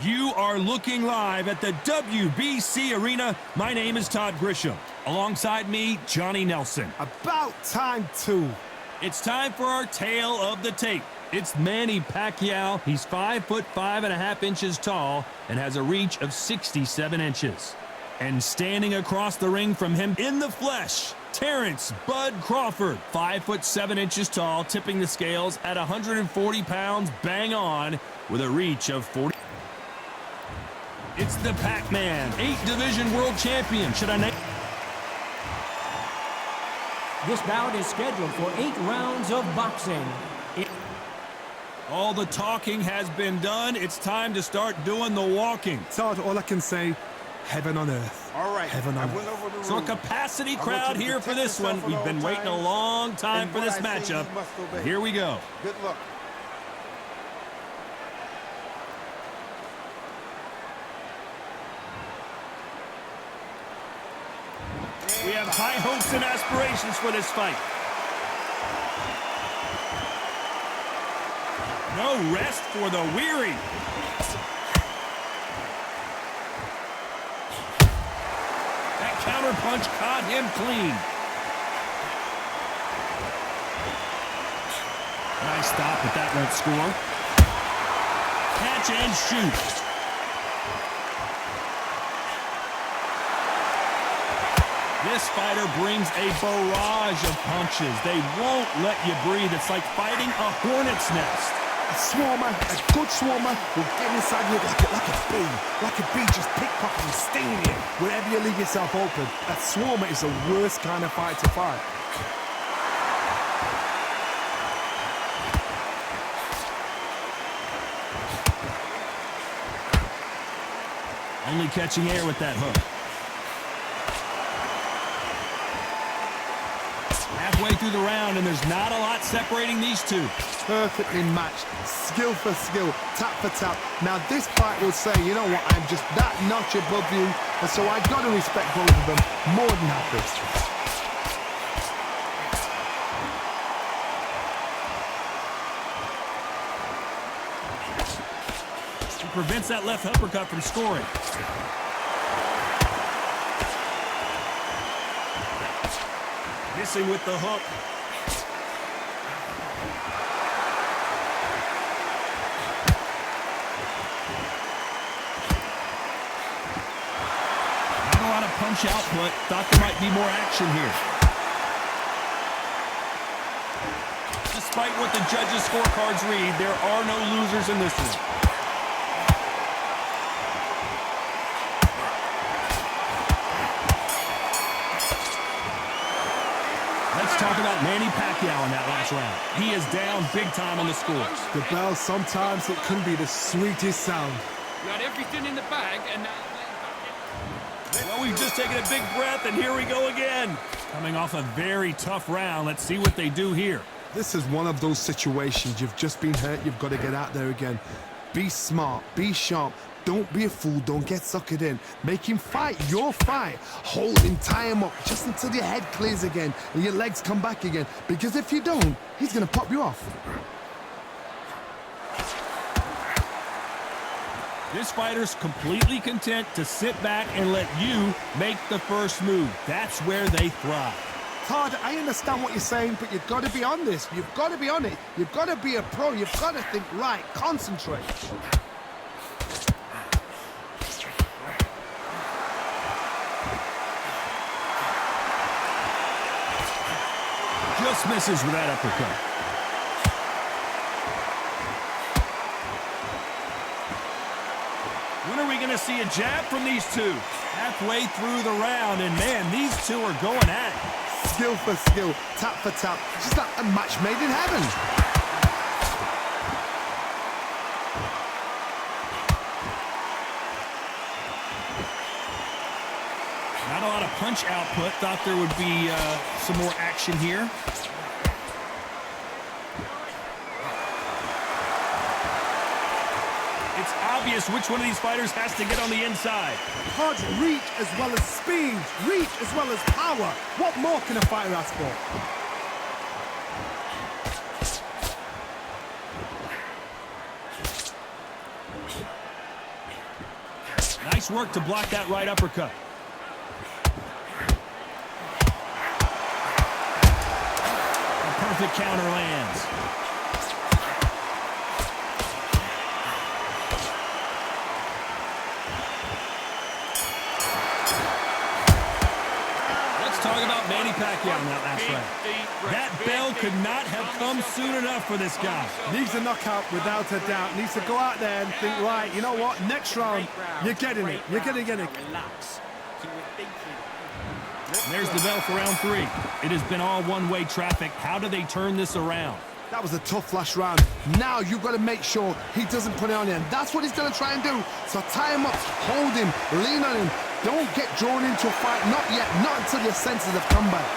You are looking live at the WBC Arena. My name is Todd Grisham. Alongside me, Johnny Nelson. About time, too. It's time for our tale of the tape. It's Manny Pacquiao. He's 5'5.5" tall and has a reach of 67 inches. And standing across the ring from him in the flesh, Terrence Bud Crawford, 5'7" tall, tipping the scales at 140 pounds, bang on, with a reach of 40. It's the Pac-Man, 8-division world champion. Should I name? This bout is scheduled for 8 rounds of boxing. All the talking has been done. It's time to start doing the walking. Todd, all I can say, heaven on earth. All right. Heaven on earth. So a capacity crowd here for this one. We've been waiting a long time for this matchup. Here we go. Good luck. We have high hopes and aspirations for this fight. No rest for the weary. That counter punch caught him clean. Nice stop, but that won't score. Catch and shoot. This fighter brings a barrage of punches. They won't let you breathe. It's like fighting a hornet's nest. A swarmer, a good swarmer, will get inside you like a bee. Like a bee, just pickpocketing, stinging you wherever you leave yourself open. A swarmer is the worst kind of fight to fight. Only catching air with that hook. Halfway through the round, and there's not a lot separating these two. Perfectly matched, skill for skill, tap for tap. Now this fight will say, you know what, I'm just that notch above you, and so I've got to respect both of them more than happy. He prevents that left uppercut from scoring. Missing with the hook. Not a lot of punch output. Thought there might be more action here. Despite what the judges' scorecards read, there are no losers in this one. Let's talk about Manny Pacquiao in that last round. He is down big time on the scores. The bell, sometimes it can be the sweetest sound. You had everything in the bag, and now... Well, we've just taken a big breath, and here we go again. Coming off a very tough round. Let's see what they do here. This is one of those situations. You've just been hurt. You've got to get out there again. Be smart. Be sharp. Don't be a fool. Don't get suckered in. Make him fight your fight. Hold him, tie him up just until your head clears again and your legs come back again. Because if you don't, he's going to pop you off. This fighter's completely content to sit back and let you make the first move. That's where they thrive. Todd, I understand what you're saying, but you've got to be on this. You've got to be on it. You've got to be a pro. You've got to think right. Concentrate. Just misses with that uppercut. When are we going to see a jab from these two? Halfway through the round, and man, these two are going at it. Skill for skill, tap for tap. Just like a match made in heaven. Not a lot of punch output. Thought there would be some more action here. It's obvious which one of these fighters has to get on the inside. Hard reach as well as speed, reach as well as power. What more can a fighter ask for? Nice work to block that right uppercut. A perfect counter lands. Talk about Manny Pacquiao in that last round. That bell could not have come soon enough for this guy. Needs a knockout without a doubt. Needs to go out there and think, right, you know what? Next round, you're getting it. You're going to get it. And there's the bell for round 3. It has been all one-way traffic. How do they turn this around? That was a tough last round. Now you've got to make sure he doesn't put it on you. And that's what he's going to try and do. So tie him up, hold him, lean on him. Don't get drawn into a fight. Not yet. Not until your senses have come back.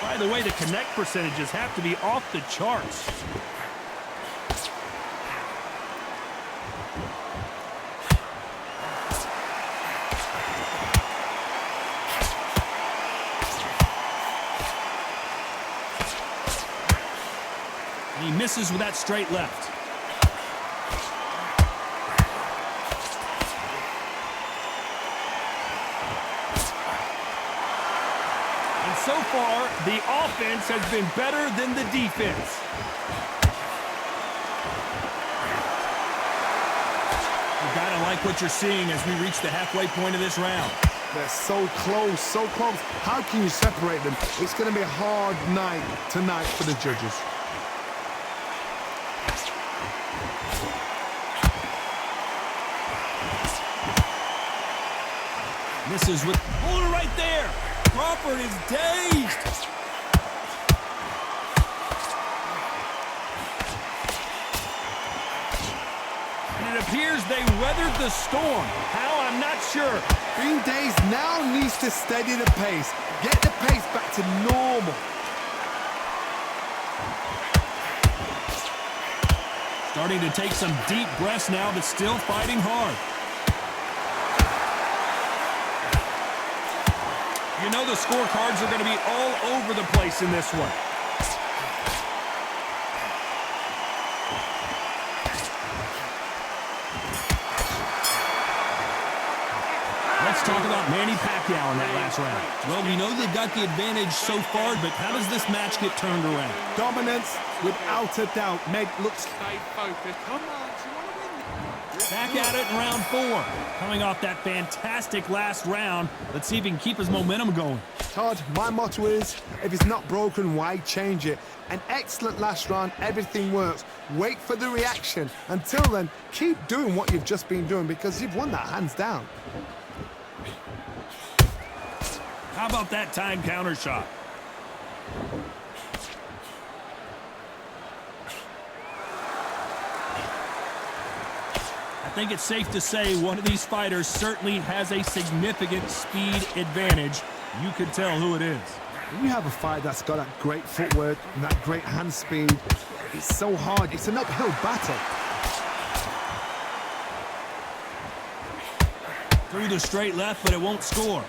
By the way, the connect percentages have to be off the charts. And he misses with that straight left. So far, the offense has been better than the defense. You gotta like what you're seeing as we reach the halfway point of this round. They're so close, so close. How can you separate them? It's going to be a hard night tonight for the judges. This is with puller right there. Crawford is dazed. And it appears they weathered the storm. How, I'm not sure. Being dazed now needs to steady the pace. Get the pace back to normal. Starting to take some deep breaths now, but still fighting hard. You know the scorecards are going to be all over the place in this one. Let's talk about Manny Pacquiao in that last round. Well, we know they've got the advantage so far, but how does this match get turned around? Dominance, without a doubt. Meg looks... Stay focused. Come on, you want to win. Back at it in round 4. Coming off that fantastic last round, let's see if he can keep his momentum going. Todd, my motto is, if it's not broken, why change it? An excellent last round, everything works. Wait for the reaction. Until then, keep doing what you've just been doing because you've won that hands down. How about that time counter shot? I think it's safe to say one of these fighters certainly has a significant speed advantage. You can tell who it is. When you have a fight that's got that great footwork and that great hand speed, it's so hard. It's an uphill battle. Through the straight left, but it won't score.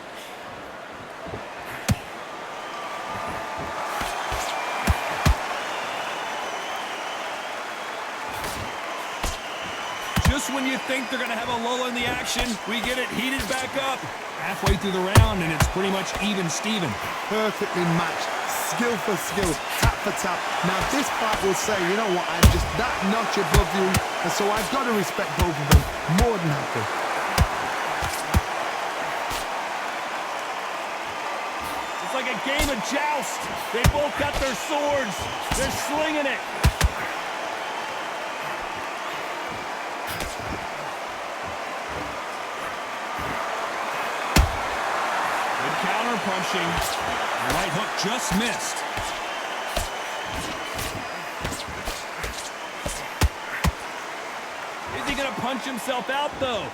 Just when you think they're going to have a lull in the action, we get it heated back up. Halfway through the round, and it's pretty much even Steven. Perfectly matched, skill for skill, tap for tap. Now this fight will say, you know what, I'm just that notch above you, and so I've got to respect both of them. More than happy. It's like a game of joust. They both got their swords. They're slinging it. Punching. The right hook just missed. Is he going to punch himself out, though?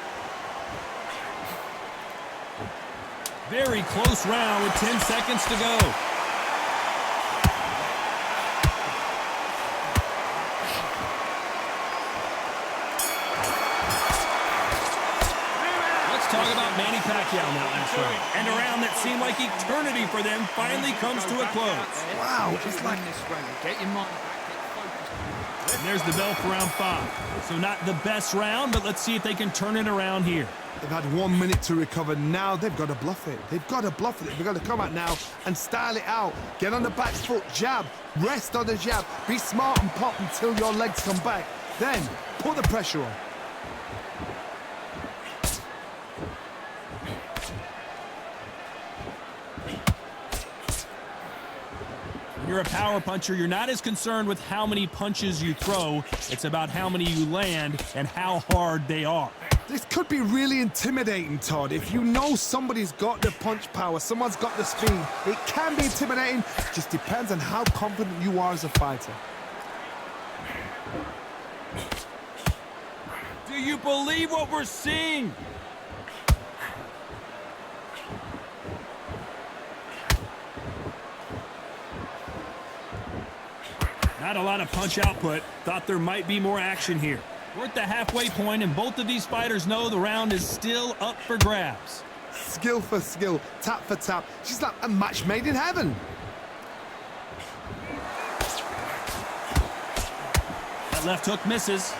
Very close round with 10 seconds to go. Talk about Manny Pacquiao in that last round. And a round that seemed like eternity for them finally comes to a close. Wow, Just like this round. Get your mind back. Get focused. And there's the bell for round 5. So not the best round, but let's see if they can turn it around here. They've had 1 minute to recover. Now they've got to bluff it. They've got to bluff it. They've got to come out now and style it out. Get on the back foot, jab, rest on the jab. Be smart and pop until your legs come back. Then put the pressure on. When you're a power puncher, you're not as concerned with how many punches you throw. It's about how many you land and how hard they are. This could be really intimidating, Todd. If you know somebody's got the punch power, someone's got the speed, it can be intimidating. Just depends on how confident you are as a fighter. Do you believe what we're seeing? Not a lot of punch output. Thought there might be more action here. We're at the halfway point, and both of these fighters know the round is still up for grabs. Skill for skill, tap for tap. She's like a match made in heaven. That left hook misses.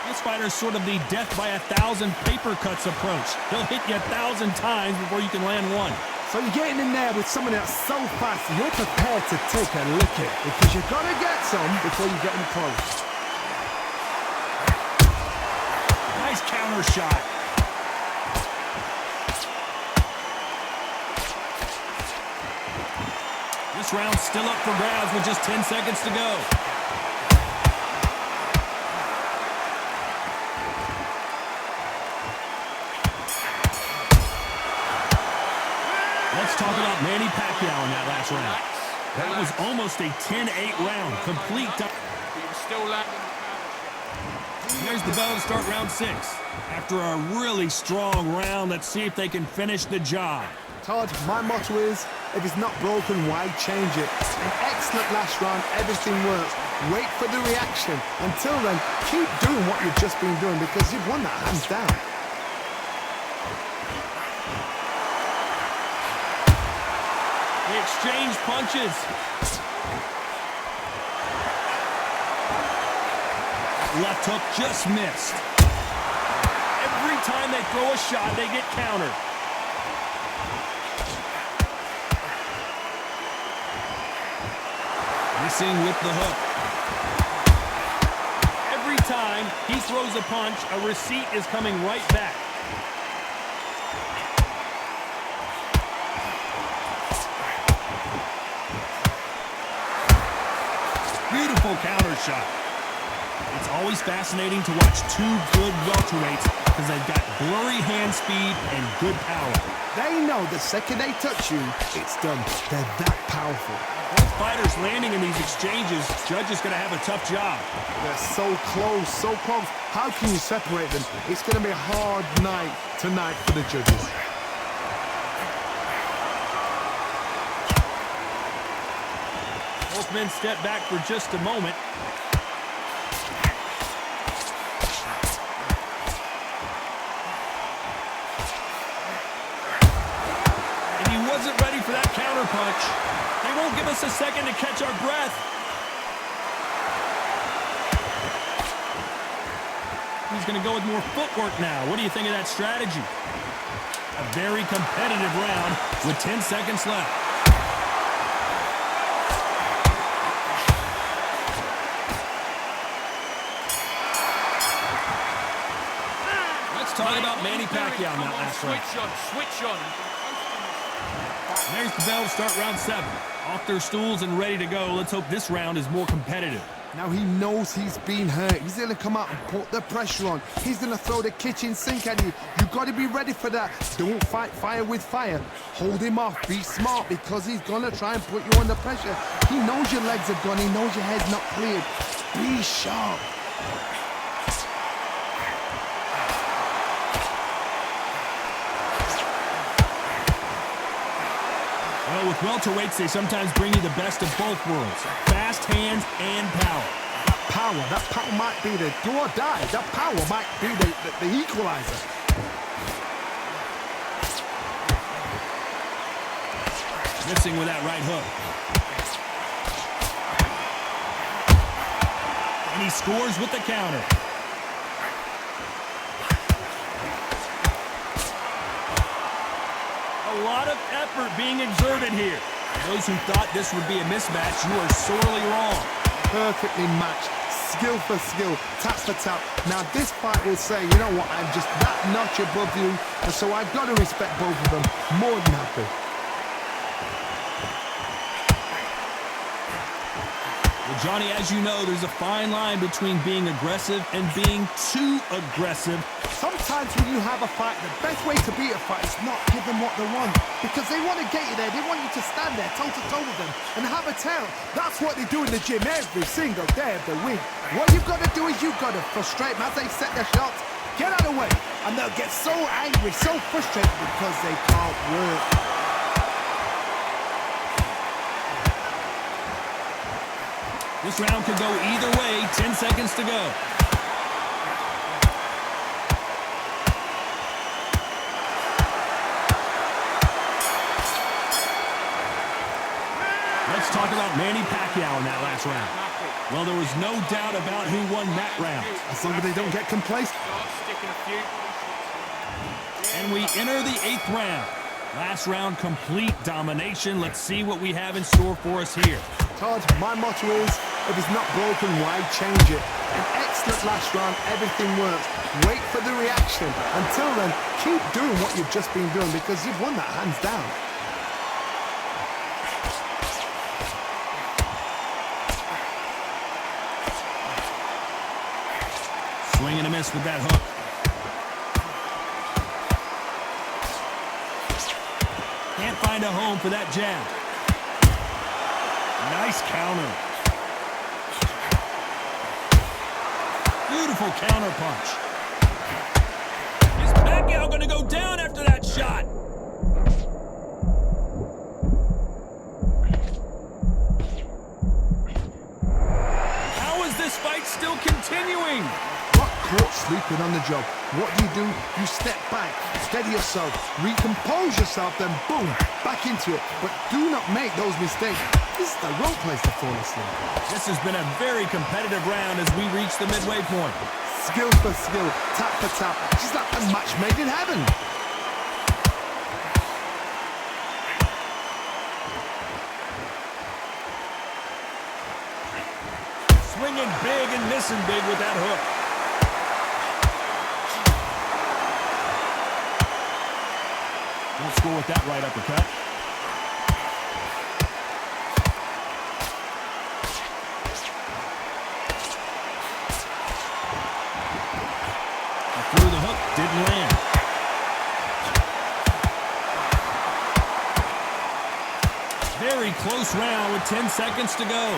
This fighter's sort of the death by 1,000 paper cuts approach. He'll hit you 1,000 times before you can land one. So you're getting in there with someone that's so fast, you're prepared to take a lick it because you've got to get some before you get them close. Nice counter shot. This round's still up for grabs with just 10 seconds to go. Let's talk about Manny Pacquiao in that last round. That was almost a 10-8 round, complete. Still landing the power. There's the bell to start round 6. After a really strong round, let's see if they can finish the job. Todd, my motto is, if it's not broken, why change it? An excellent last round, everything works. Wait for the reaction. Until then, keep doing what you've just been doing because you've won that hands down. They exchange punches. Left hook just missed. Every time they throw a shot, they get countered. Missing with the hook. Every time he throws a punch, a receipt is coming right back. Beautiful counter shot. It's always fascinating to watch two good welterweights because they've got blurry hand speed and good power. They know the second they touch you, it's done. They're that powerful. Both fighters landing in these exchanges, Judge is going to have a tough job. They're so close, so close. How can you separate them? It's going to be a hard night tonight for the judges. Both men step back for just a moment. And he wasn't ready for that counter punch. They won't give us a second to catch our breath. He's going to go with more footwork now. What do you think of that strategy? A very competitive round with 10 seconds left. Talk about Manny Pacquiao in that last round. Switch on. There's the bell to start round 7. Off their stools and ready to go. Let's hope this round is more competitive. Now he knows he's been hurt. He's going to come out and put the pressure on. He's going to throw the kitchen sink at you. You've got to be ready for that. Don't fight fire with fire. Hold him off. Be smart because he's going to try and put you under pressure. He knows your legs are gone. He knows your head's not cleared. Be sharp. Well, with welterweights, they sometimes bring you the best of both worlds. Fast hands and power. That power might be the do or die. That power might be the equalizer. Missing with that right hook. And he scores with the counter. A lot of effort being exerted here. Those who thought this would be a mismatch, you are sorely wrong. Perfectly matched, skill for skill, tap for tap. Now this fight will say, you know what, I'm just that notch above you, and so I've got to respect both of them. More than happy. Well, Johnny, as you know, there's a fine line between being aggressive and being too aggressive. Sometimes when you have a fight, the best way to beat a fight is not give them what they want. Because they want to get you there, they want you to stand there toe-to-toe with them and have a tail. That's what they do in the gym every single day of the week. What you've got to do is you've got to frustrate them as they set their shots. Get out of the way. And they'll get so angry, so frustrated because they can't work. This round could go either way. 10 seconds to go. Let's talk about Manny Pacquiao in that last round. Well, there was no doubt about who won that round. As long as they don't get complacent. And we enter the 8th round. Last round, complete domination. Let's see what we have in store for us here. Todd, my motto is, if it's not broken, why change it? An excellent last round, everything works. Wait for the reaction. Until then, keep doing what you've just been doing because you've won that hands down. Swing and a miss with that hook. Can't find a home for that jab. Nice counter. Beautiful counter punch. Is Pacquiao going to go down after that shot? How is this fight still continuing? Got caught sleeping on the job. What do? You step back, steady yourself, recompose yourself, then boom, back into it. But do not make those mistakes. This is the wrong place to fall asleep. This has been a very competitive round as we reach the midway point. Skill for skill, tap for tap, just like a match made in heaven. Swinging big and missing big with that hook. Won't score with that right uppercut. He threw the hook, didn't land. Very close round with 10 seconds to go.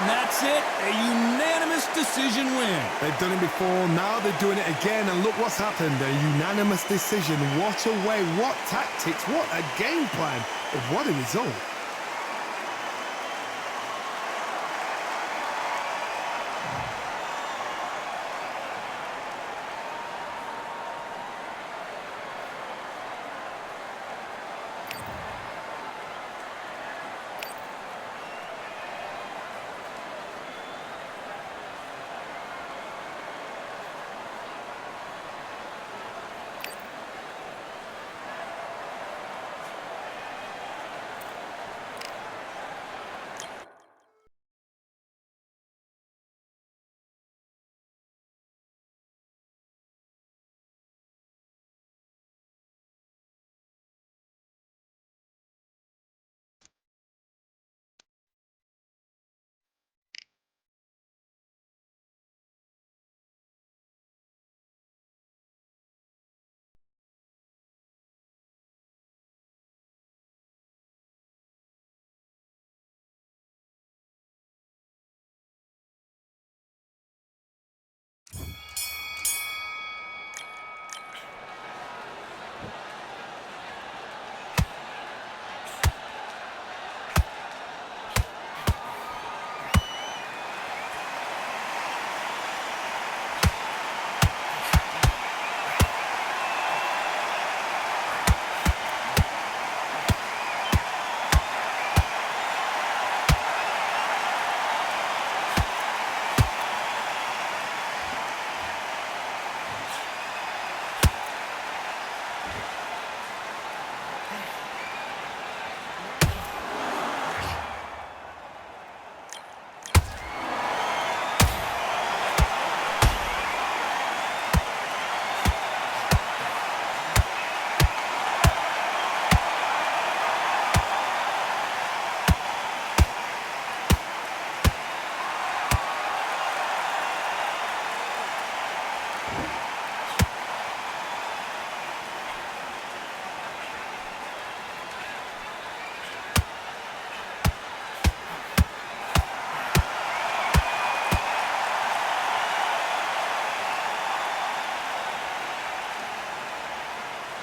That's it, a unanimous decision win. They've done it before, now they're doing it again, and look what's happened, a unanimous decision. What a way, what tactics, what a game plan, what a result.